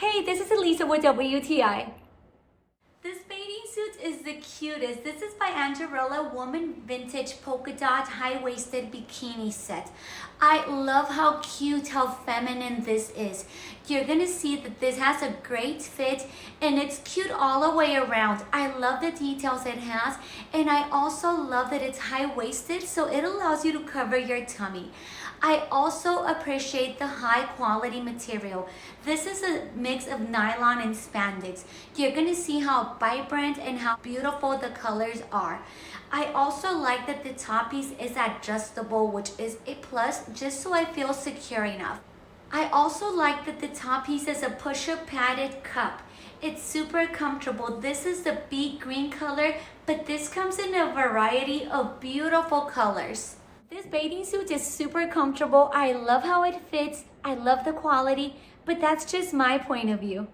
Hey, this is Elisa with WTI. This bathing suit is the cutest. This is by Angerella Woman Vintage Polka Dot High-Waisted Bikini Set. I love how cute, how feminine this is. You're gonna see that this has a great fit and it's cute all the way around. I love the details it has, and I also love that it's high-waisted, so it allows you to cover your tummy. I also appreciate the high quality material. This is a mix of nylon and spandex. You're gonna see how vibrant and how beautiful the colors are. I also like that the top piece is adjustable, which is a plus, just so I feel secure enough. I also like that the top piece is a push-up padded cup. It's super comfortable. This is the bee green color, but this comes in a variety of beautiful colors. This bathing suit is super comfortable. I love how it fits. I love the quality, but that's just my point of view.